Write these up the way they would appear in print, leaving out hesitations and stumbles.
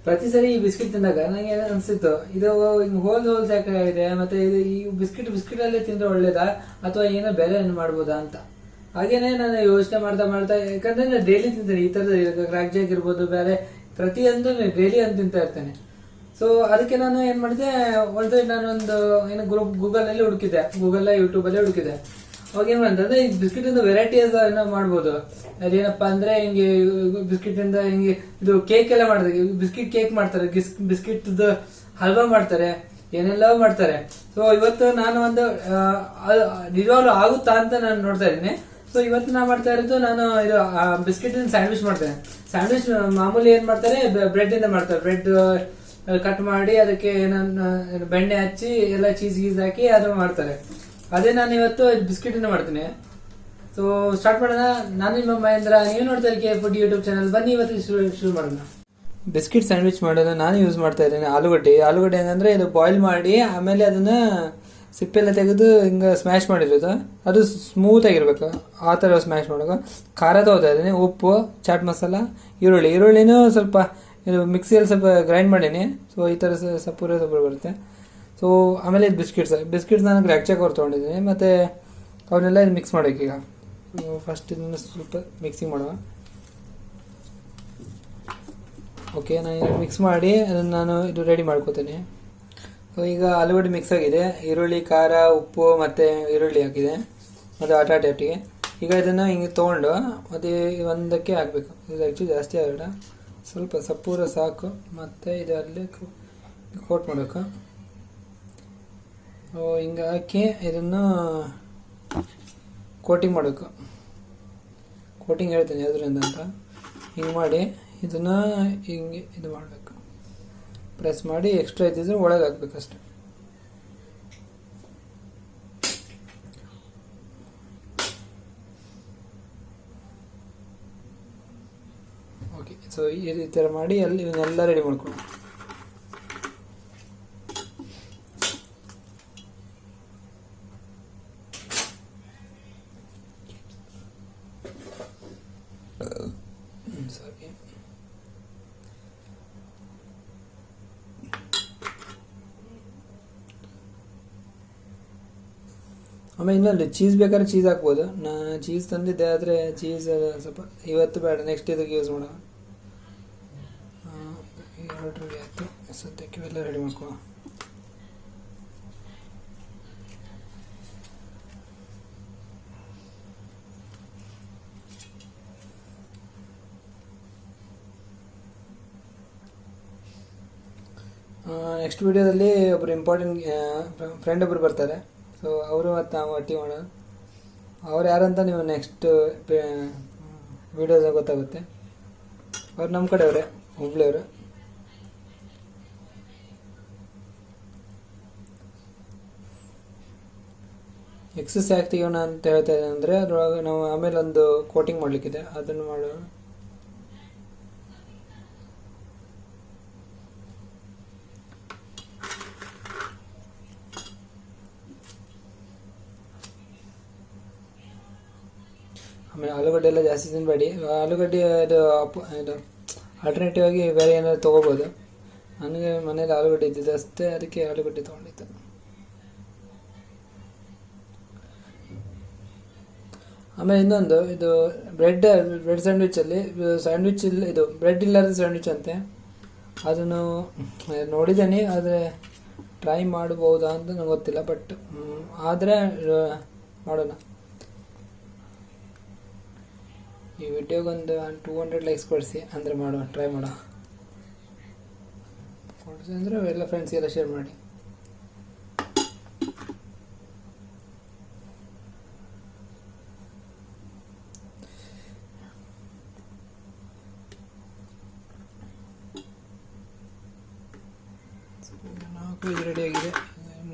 ಪ್ರತಿ ಸರಿ ಈ ಬಿಸ್ಕಿಟ್ ತಿಂದಾಗ ನಂಗೆ ಅನ್ಸಿತ್ತು ಇದು ಹೋಲ್ಸ್ ಯಾಕಾಗಿದೆ, ಮತ್ತೆ ಇದು ಈ ಬಿಸ್ಕಿಟ್ ಅಲ್ಲೇ ತಿಂದ್ರೆ ಒಳ್ಳೇದಾ ಅಥವಾ ಏನೋ ಬೇರೆ ಏನು ಮಾಡ್ಬೋದಾ ಅಂತ. ಹಾಗೇನೆ ನಾನು ಯೋಚನೆ ಮಾಡ್ತಾ ಯಾಕಂದ್ರೆ ನಾನು ಡೈಲಿ ತಿಂತೇನೆ ಈ ತರದ ಕ್ರ್ಯಾಕ್ ಜಾಕ್ ಇರ್ಬೋದು, ಬೇರೆ ಪ್ರತಿಯೊಂದು ಡೈಲಿ ಅಂತ ತಿಂತಾ ಇರ್ತೇನೆ. ಸೊ ಅದಕ್ಕೆ ನಾನು ಏನ್ ಮಾಡಿದೆ, ಒಂದ್ಸರಿ ನಾನೊಂದು ಏನು ಗೂಗಲ್ ಅಲ್ಲಿ ಹುಡುಕಿದೆ, ಯೂಟ್ಯೂಬ್ ಅಲ್ಲಿ ಹುಡುಕಿದೆ. ಅವಾಗ ಏನ್ ಮಾಡಿದ್ರೆ ಈ ಬಿಸ್ಕಿಟ್ ಇಂದ ವೆರೈಟೀಸ್ ಮಾಡಬಹುದು. ಅದೇನಪ್ಪಾ ಅಂದ್ರೆ ಹಿಂಗೆ ಬಿಸ್ಕಿಟ್ ಇಂದ ಹಿಂಗೆ ಇದು ಕೇಕ್ ಎಲ್ಲ ಮಾಡ್ತಾರೆ, ಬಿಸ್ಕಿಟ್ ಕೇಕ್ ಮಾಡ್ತಾರೆ, ಬಿಸ್ಕಿಟ್ ಹಲ್ವಾ ಮಾಡ್ತಾರೆ, ಏನೆಲ್ಲ ಮಾಡ್ತಾರೆ. ಸೊ ಇವತ್ತು ನಾನು ಒಂದು ನಿಜವಾಗ್ಲೂ ಆಗುತ್ತಾ ಅಂತ ನಾನು ನೋಡ್ತಾ ಇದ್ದೀನಿ. ಸೊ ಇವತ್ತು ನಾ ಮಾಡ್ತಾ ಇರೋದು, ನಾನು ಇದು ಬಿಸ್ಕಿಟ್ ಸ್ಯಾಂಡ್ವಿಚ್ ಮಾಡ್ತೇನೆ. ಸ್ಯಾಂಡ್ವಿಚ್ ಮಾಮೂಲಿ ಏನ್ ಮಾಡ್ತಾರೆ, ಬ್ರೆಡ್ ಇಂದ ಮಾಡ್ತಾರೆ. ಬ್ರೆಡ್ ಕಟ್ ಮಾಡಿ ಅದಕ್ಕೆ ಬೆಣ್ಣೆ ಹಚ್ಚಿ ಎಲ್ಲ ಚೀಸ್ ಹಾಕಿ ಅದು ಮಾಡ್ತಾರೆ. ಅದೇ ನಾನು ಇವತ್ತು ಬಿಸ್ಕಿಟ್ ಇಂದ ಮಾಡ್ತೀನಿ. ಸೊ ಸ್ಟಾರ್ಟ್ ಮಾಡೋಣ. ನಾನು ನಿಮ್ಮ ಮಹೇಂದ್ರ, ನೀವು ನೋಡ್ತಾ ಇರಿ ಫುಡ್ ಯೂಟ್ಯೂಬ್ ಚಾನಲ್. ಬನ್ನಿ ಇವತ್ತು ಶುರು ಮಾಡೋಣ. ಬಿಸ್ಕಿಟ್ ಸ್ಯಾಂಡ್ವಿಚ್ ಮಾಡೋದು ನಾನು ಯೂಸ್ ಮಾಡ್ತಾ ಇದ್ದೇನೆ ಆಲೂಗಡ್ಡೆ ಏನಂದ್ರೆ ಇದು ಬಾಯ್ಲ್ ಮಾಡಿ ಆಮೇಲೆ ಅದನ್ನ ಸಿಪ್ಪೆಲ್ಲ ತೆಗೆದು ಹಿಂಗ ಸ್ಮ್ಯಾಶ್ ಮಾಡಿರೋದು, ಅದು ಸ್ಮೂತ್ ಆಗಿರ್ಬೇಕು, ಆ ತರ ಸ್ಮ್ಯಾಶ್ ಮಾಡೋದು. ಖಾರ ತಗೋತಾ ಇದ್ದೀನಿ, ಉಪ್ಪು, ಚಾಟ್ ಮಸಾಲ, ಈರುಳ್ಳಿನೂ ಸ್ವಲ್ಪ ಇದು ಮಿಕ್ಸಿಯಲ್ಲಿ ಸ್ವಲ್ಪ ಗ್ರೈಂಡ್ ಮಾಡೀನಿ. ಸೊ ಈ ತರ ಸಪೂರ ಬರುತ್ತೆ. ಸೊ ಆಮೇಲೆ ಬಿಸ್ಕಿಟ್ಸ್ ನಾನು ಕ್ರ್ಯಾಕ್ ಜಾಕ್ ಅವ್ರು ತೊಗೊಂಡಿದ್ದೀನಿ. ಮತ್ತೆ ಅವನ್ನೆಲ್ಲ ಇದು ಮಿಕ್ಸ್ ಮಾಡೋಕೆ. ಈಗ ಫಸ್ಟ್ ಇದನ್ನ ಸ್ವಲ್ಪ ಮಿಕ್ಸಿಂಗ್ ಮಾಡುವ. ಓಕೆ, ನಾನು ಮಿಕ್ಸ್ ಮಾಡಿ ಅದನ್ನು ನಾನು ಇದು ರೆಡಿ ಮಾಡ್ಕೋತೀನಿ. ಸೊ ಈಗ ಆಲೂಗಡ್ಡೆ ಮಿಕ್ಸ್ ಆಗಿದೆ, ಈರುಳ್ಳಿ, ಖಾರ, ಉಪ್ಪು ಮತ್ತು ಈರುಳ್ಳಿ ಹಾಕಿದೆ, ಮತ್ತು ಒಟ್ಟಿಗೆ. ಈಗ ಇದನ್ನು ಹಿಂಗೆ ತೊಗೊಂಡು ಮತ್ತು ಒಂದಕ್ಕೆ ಹಾಕಬೇಕು. ಇದು ಆ್ಯಕ್ಚುಲಿ ಜಾಸ್ತಿ ಆಗೋಣ, ಸ್ವಲ್ಪ ಸಪೂರ ಸಾಕು. ಮತ್ತು ಇದು ಅಲ್ಲಿ ಕೋಟ್ ಮಾಡಬೇಕು. ಹಿಂಗೆ ಹಾಕಿ ಇದನ್ನು ಕೋಟಿಂಗ್ ಮಾಡಬೇಕು. ಕೋಟಿಂಗ್ ಹೇಳ್ತೀನಿ ಅದರಿಂದ ಅಂತ. ಹಿಂಗೆ ಮಾಡಿ ಇದನ್ನು ಹಿಂಗೆ ಇದು ಮಾಡಬೇಕು, ಪ್ರೆಸ್ ಮಾಡಿ ಎಕ್ಸ್ಟ್ರಾ ಇದ್ದಿದ್ರೆ ಒಳಗೆ ಹಾಕ್ಬೇಕಷ್ಟೆ. ಓಕೆ, ಸೊ ಈ ಥರ ಮಾಡಿ ಅಲ್ಲಿ ಇವನ್ನೆಲ್ಲ ರೆಡಿ ಮಾಡ್ಕೊಳ್ಳೋಣ. ಸಾರಿ, ಆಮೇಲೆ ಇನ್ನೊಂದು ಚೀಸ್ ಬೇಕಾದ್ರೆ ಚೀಸ್ ಹಾಕ್ಬೋದು. ನಾ ಚೀಸ್ ತಂದಿದ್ದೆ, ಆದರೆ ಚೀಸ್ ಸ್ವಲ್ಪ ಇವತ್ತು ಬೇಡ, ನೆಕ್ಸ್ಟ್ ಇದಕ್ಕೆ ಯೂಸ್ ಮಾಡೋಣ. ಎರಡು ರೆಡಿ ಆಯಿತು, ಸದ್ಯಕ್ಕೆ ಇವೆಲ್ಲ ರೆಡಿ ಮಾಡ್ಕೊ. ನೆಕ್ಸ್ಟ್ ವಿಡಿಯೋದಲ್ಲಿ ಒಬ್ಬರು ಇಂಪಾರ್ಟೆಂಟ್ ಫ್ರೆಂಡ್ ಒಬ್ಬರು ಬರ್ತಾರೆ. ಸೊ ಅವರು ಮತ್ತು ನಾವು ಒಟ್ಟಿಗೆ ಮಾಡೋಣ. ಅವ್ರು ಯಾರಂತ ನೀವು ನೆಕ್ಸ್ಟ್ ವಿಡಿಯೋದಾಗ ಗೊತ್ತಾಗುತ್ತೆ. ಅವ್ರು ನಮ್ಮ ಕಡೆಯವರೇ, ಹುಬ್ಳಿಯವರು. ಎಕ್ಸಸ್ ಯಾಕೆ ತೆಗೋಣ ಅಂತ ಹೇಳ್ತಾ ಇದ್ದೇನೆ ಅಂದರೆ, ಅದರೊಳಗೆ ನಾವು ಆಮೇಲೆ ಒಂದು ಕೋಟಿಂಗ್ ಮಾಡಲಿಕ್ಕಿದೆ, ಅದನ್ನು ಮಾಡೋಣ. ಆಮೇಲೆ ಆಲೂಗಡ್ಡೆ ಎಲ್ಲ ಜಾಸ್ತಿ ತಿನ್ನಬೇಡಿ. ಆಲೂಗಡ್ಡೆ ಇದು ಆಲ್ಟರ್ನೇಟಿವ್ ಆಗಿ ಬೇರೆ ಏನಾದ್ರು ತೊಗೋಬೋದು. ನನಗೆ ಮನೇಲಿ ಆಲೂಗಡ್ಡೆ ಇದ್ದಿದ್ದು ಅಷ್ಟೇ, ಅದಕ್ಕೆ ಆಲೂಗಡ್ಡೆ ತೊಗೊಂಡಿತ್ತು. ಆಮೇಲೆ ಇನ್ನೊಂದು, ಇದು ಬ್ರೆಡ್ ಸ್ಯಾಂಡ್ವಿಚಲ್ಲಿ ಇದು ಬ್ರೆಡ್ ಇಲ್ಲದ ಸ್ಯಾಂಡ್ವಿಚ್ ಅಂತೆ. ಅದನ್ನು ನೋಡಿದ್ದೇನೆ, ಆದರೆ ಟ್ರೈ ಮಾಡ್ಬೋದಾ ಅಂತ ನಂಗೆ ಗೊತ್ತಿಲ್ಲ. ಬಟ್ ಆದರೆ ಮಾಡೋಣ. ಈ ವಿಡಿಯೋಗೊಂದು 200 ಲೈಕ್ಸ್ ಕೊಡಿಸಿ, ಅಂದರೆ ಮಾಡುವ, ಟ್ರೈ ಮಾಡುವ. ಕೊಡಿಸಿ ಅಂದರೆ ಎಲ್ಲ ಫ್ರೆಂಡ್ಸ್ಗೆಲ್ಲ ಶೇರ್ ಮಾಡಿ. ಇದು ರೆಡಿ ಆಗಿದೆ,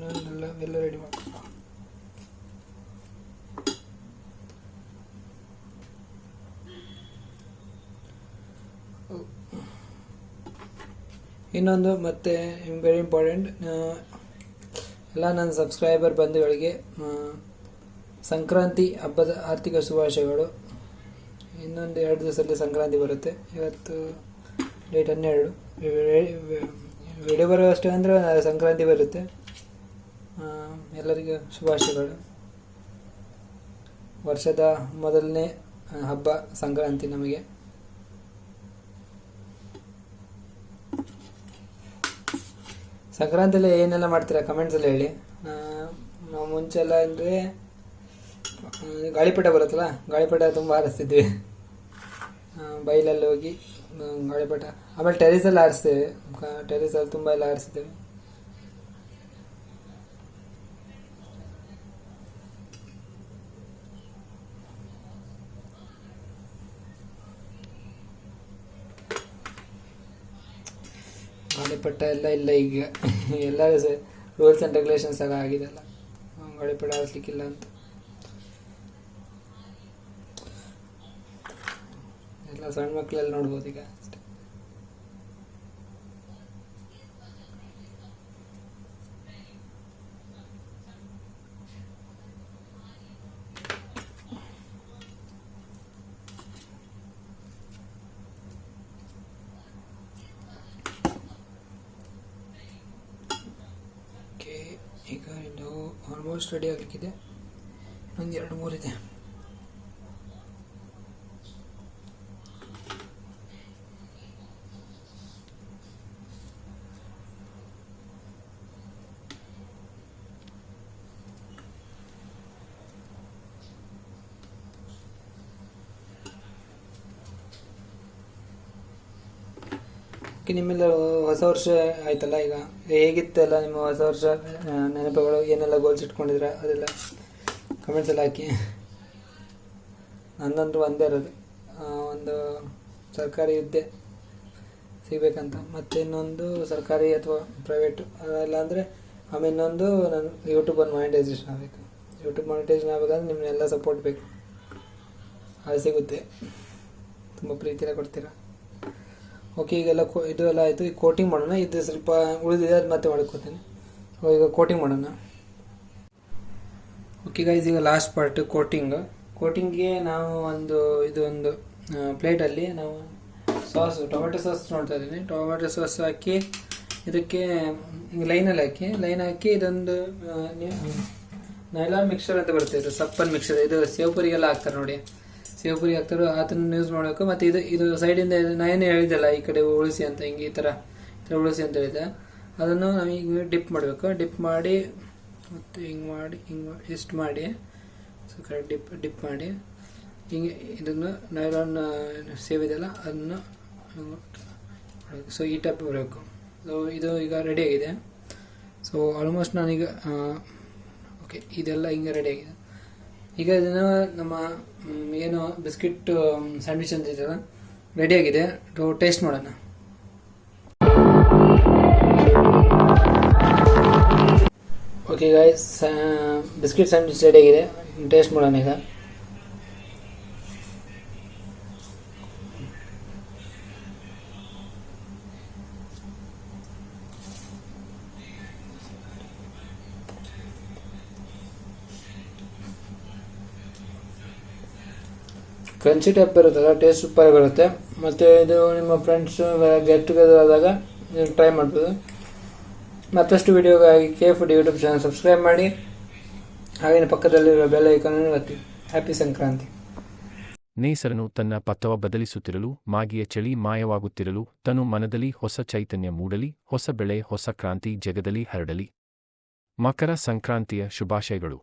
ಎಲ್ಲ ರೆಡಿ ಮಾಡಿ. ಇನ್ನೊಂದು ಮತ್ತೆ ವೆರಿ ಇಂಪಾರ್ಟೆಂಟ್, ಎಲ್ಲ ನನ್ನ ಸಬ್ಸ್ಕ್ರೈಬರ್ ಬಂಧುಗಳಿಗೆ ಸಂಕ್ರಾಂತಿ ಹಬ್ಬದ ಆರ್ಥಿಕ ಶುಭಾಶಯಗಳು. ಇನ್ನೊಂದು 2 ದಿವಸದಲ್ಲಿ ಸಂಕ್ರಾಂತಿ ಬರುತ್ತೆ. ಇವತ್ತು ಡೇಟ್ 12. ವಿಡಿಯೋ ಬರುವಷ್ಟು ಅಂದರೆ ಸಂಕ್ರಾಂತಿ ಬರುತ್ತೆ. ಎಲ್ಲರಿಗೂ ಶುಭಾಶಯಗಳು. ವರ್ಷದ ಮೊದಲನೇ ಹಬ್ಬ ಸಂಕ್ರಾಂತಿ ನಮಗೆ. ಸಂಕ್ರಾಂತಿಯಲ್ಲಿ ಏನೆಲ್ಲ ಮಾಡ್ತೀರಾ ಕಮೆಂಟ್ಸಲ್ಲಿ ಹೇಳಿ. ನಾವು ಮುಂಚೆಲ್ಲ ಅಂದರೆ ಗಾಳಿಪಟ ಬರುತ್ತಲ್ಲ, ಗಾಳಿಪಟ ತುಂಬ ಹಾರಿಸ್ತಿದ್ವಿ. ಬೈಲಲ್ಲಿ ಹೋಗಿ ಗಾಳಿಪಟ, ಆಮೇಲೆ ಟೆರೇಸಲ್ಲಿ ಹಾರಿಸ್ತೇವೆ. ಟೆರೇಸಲ್ಲಿ ತುಂಬ ಎಲ್ಲ ಹಾರಿಸ್ತೀವಿ. ಗಾಳಿಪಟ ಎಲ್ಲ ಇಲ್ಲ ಈಗ. ಎಲ್ಲ ರೂಲ್ಸ್ ಆ್ಯಂಡ್ ರೆಗ್ಯುಲೇಷನ್ಸ್ ಎಲ್ಲ ಆಗಿದೆಲ್ಲ, ಗಾಳಿಪಟ ಹಾರಿಸ್ಲಿಕ್ಕಿಲ್ಲ ಅಂತ. ಎಲ್ಲ ಸಣ್ಣ ಮಕ್ಕಳೆಲ್ಲ ನೋಡ್ಬೋದು ಈಗ ಅಷ್ಟೇ. ಈಗ ಇದು ಆಲ್ಮೋಸ್ಟ್ ರೆಡಿ ಆಗಲಿಕ್ಕಿದೆ, ಒಂದು 2-3 ಇದೆ. ನಿಮ್ಮೆಲ್ಲ ಹೊಸ ವರ್ಷ ಆಯ್ತಲ್ಲ, ಈಗ ಹೇಗಿತ್ತಲ್ಲ ನಿಮ್ಮ ಹೊಸ ವರ್ಷ ನೆನಪುಗಳು, ಏನೆಲ್ಲ ಗೋಲ್ಸ್ ಇಟ್ಕೊಂಡಿದ್ರ ಅದೆಲ್ಲ ಕಮೆಂಟ್ಸಲ್ಲಿ ಹಾಕಿ. ನನ್ನಂತೂ ಒಂದೇ ಇರೋದು, ಒಂದು ಸರ್ಕಾರಿ ಹುದ್ದೆ ಸಿಗಬೇಕಂತ, ಮತ್ತು ಇನ್ನೊಂದು ಸರ್ಕಾರಿ ಅಥವಾ ಪ್ರೈವೇಟು ಅದೆಲ್ಲ ಅಂದರೆ. ಆಮೇಲೆ ಇನ್ನೊಂದು ನಾನು ಯೂಟ್ಯೂಬಲ್ಲಿ ಮಾನಿಟೈಸೇಷನ್ ಆಗಬೇಕು. ಯೂಟ್ಯೂಬ್ ಮಾನಿಟೈಸೇಷನ್ ಆಗಬೇಕಂದ್ರೆ ನಿಮ್ಮನ್ನೆಲ್ಲ ಸಪೋರ್ಟ್ ಬೇಕು. ಅದು ಸಿಗುತ್ತೆ, ತುಂಬ ಪ್ರೀತಿಯಲ್ಲ ಕೊಡ್ತೀರಾ. ಓಕೆ, ಈಗೆಲ್ಲ ಇದು ಎಲ್ಲ ಆಯಿತು. ಈಗ ಕೋಟಿಂಗ್ ಮಾಡೋಣ. ಇದು ಸ್ವಲ್ಪ ಉಳಿದಿದೆ, ಅದು ಮತ್ತೆ ಮಾಡ್ಕೋತೀನಿ. ಈಗ ಕೋಟಿಂಗ್ ಮಾಡೋಣ. ಓಕೆ ಗೈಸ್, ಈಗ ಲಾಸ್ಟ್ ಪಾರ್ಟ್ ಕೋಟಿಂಗ್ಗೆ ನಾವು ಇದೊಂದು ಪ್ಲೇಟಲ್ಲಿ ನಾವು ಟೊಮೆಟೊ ಸಾಸ್ ನೋಡ್ತಾ ಇದ್ದೀನಿ. ಟೊಮೆಟೊ ಸಾಸ್ ಹಾಕಿ ಇದಕ್ಕೆ ಲೈನ್ ಹಾಕಿ ಇದೊಂದು ನೈಲಾನ್ ಮಿಕ್ಸರ್ ಅಂತ ಬರುತ್ತೆ. ಇದು ಸಪ್ಪನ್ ಮಿಕ್ಸರ್, ಇದು ಸೇವ್ಪುರಿಗೆಲ್ಲ ಹಾಕ್ತಾರೆ ನೋಡಿ, ಸೇವ್ಪುರಿ ಹಾಕ್ತಾರೋ ಅದನ್ನು ಯೂಸ್ ಮಾಡಬೇಕು. ಮತ್ತು ಇದು ಸೈಡಿಂದ ನಾನೇನು ಹೇಳಿದ್ದೆಲ್ಲ ಈ ಕಡೆ ಉಳಿಸಿ ಅಂತ, ಹಿಂಗೆ ಈ ಥರ ಉಳಿಸಿ ಅಂತ ಹೇಳಿದೆ. ಅದನ್ನು ನಾವೀಗ ಡಿಪ್ ಮಾಡಬೇಕು. ಡಿಪ್ ಮಾಡಿ ಮತ್ತು ಹಿಂಗೆ ಮಾಡಿ ಇಷ್ಟು ಮಾಡಿ ಡಿಪ್ ಮಾಡಿ ಹಿಂಗೆ ಇದನ್ನು ನೈಲಾನ್ ಸೇವ್ ಇದೆಯಲ್ಲ ಅದನ್ನು ಸೊ ಈ ಟೈಪ್ ಬರಬೇಕು. ಸೊ ಇದು ಈಗ ರೆಡಿಯಾಗಿದೆ. ಸೊ ಆಲ್ಮೋಸ್ಟ್ ನಾನೀಗ ಓಕೆ, ಇದೆಲ್ಲ ಹಿಂಗೆ ರೆಡಿಯಾಗಿದೆ. ಈಗ ಇದನ್ನು ನಮ್ಮ ಏನು ಬಿಸ್ಕಿಟ್ ಸ್ಯಾಂಡ್ವಿಚ್ ಅಂತ ಇದೆಯಲ್ಲ ರೆಡಿಯಾಗಿದೆ. ಟೇಸ್ಟ್ ಮಾಡೋಣ. ಓಕೆ ಗೈಸ್, ಬಿಸ್ಕಿಟ್ ಸ್ಯಾಂಡ್ವಿಚ್ ರೆಡಿಯಾಗಿದೆ. ಟೇಸ್ಟ್ ಮಾಡೋಣ ಈಗ. ಕ್ರಂಚಿ ಟೈಪ್ ಬರುತ್ತಲ್ಲ, ಟೇಸ್ಟ್ ಸೂಪರ್ ಬರುತ್ತೆ. ಮತ್ತು ಇದು ನಿಮ್ಮ ಫ್ರೆಂಡ್ಸ್ ಗೆಟ್ ಟುಗೆದರ್ ಆದಾಗ ನೀವು ಟ್ರೈ ಮಾಡ್ಬೋದು. ಮತ್ತಷ್ಟು ವಿಡಿಯೋಗಾಗಿ KFood ಯೂಟ್ಯೂಬ್ ಚಾನಲ್ ಸಬ್ಸ್ಕ್ರೈಬ್ ಮಾಡಿ, ಹಾಗೆಯೇ ಪಕ್ಕದಲ್ಲಿರುವ ಬೆಲ್ ಐಕಾನ್ ಒತ್ತಿ. ಹ್ಯಾಪಿ ಸಂಕ್ರಾಂತಿ. ನೇಸರನು ತನ್ನ ಪಥವ ಬದಲಿಸುತ್ತಿರಲು, ಮಾಗಿಯ ಚಳಿ ಮಾಯವಾಗುತ್ತಿರಲು, ತನು ಮನದಲ್ಲಿ ಹೊಸ ಚೈತನ್ಯ ಮೂಡಲಿ, ಹೊಸ ಬೆಳೆ ಹೊಸ ಕ್ರಾಂತಿ ಜಗದಲ್ಲಿ ಹರಡಲಿ. ಮಕರ ಸಂಕ್ರಾಂತಿಯ ಶುಭಾಶಯಗಳು.